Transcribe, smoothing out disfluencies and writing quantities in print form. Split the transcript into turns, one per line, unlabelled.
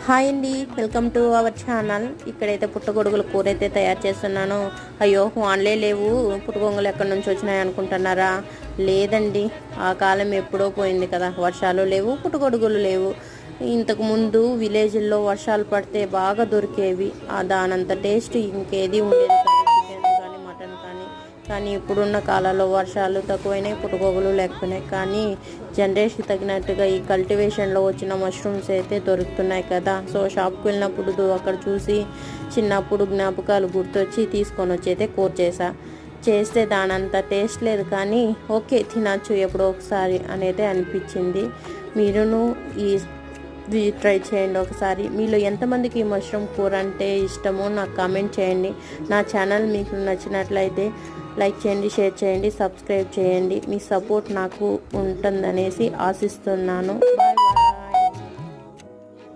Hi అండి, welcome to our channel. ఇక్కడైతే పుట్టగొడుగుల కూర అయితే తయారు చేస్తున్నాను. అయ్యో, వాన్లే లేవు, పుట్టగొంగలు ఎక్కడి నుంచి వచ్చినాయి అనుకుంటున్నారా? లేదండి, ఆ కాలం ఎప్పుడో పోయింది కదా. వర్షాలు లేవు, పుట్టగొడుగులు లేవు. ఇంతకు ముందు విలేజ్ల్లో వర్షాలు పడితే బాగా దొరికేవి. దానంత టేస్ట్ ఇంకేది ఉండేది కాదు, చికెన్ కానీ మటన్ కానీ ఇప్పుడున్న కాలంలో వర్షాలు తక్కువైనాయి, పుట్టగొడుగులు లేకపోయినాయి. కానీ జనరేషన్ తగినట్టుగా ఈ కల్టివేషన్లో వచ్చిన మష్రూమ్స్ అయితే దొరుకుతున్నాయి కదా. సో షాప్కి వెళ్ళినప్పుడు అక్కడ చూసి చిన్నప్పుడు జ్ఞాపకాలు గుర్తొచ్చి తీసుకొని వచ్చి అయితే కూర చేస్తే దానంత టేస్ట్ లేదు, కానీ ఓకే తినచ్చు ఎప్పుడో ఒకసారి అనేది అనిపించింది. మీరును ఇది ట్రై చేయండి ఒకసారి. మీలో ఎంతమందికి ఈ మష్రూమ్ కూర అంటే ఇష్టమో నాకు కామెంట్ చేయండి. నా ఛానల్ మీకు నచ్చినట్లయితే లైక్ చేయండి, షేర్ చేయండి, సబ్స్క్రైబ్ చేయండి. మీ సపోర్ట్ నాకు ఉంటుందనేసి ఆశిస్తున్నాను. బాయ్.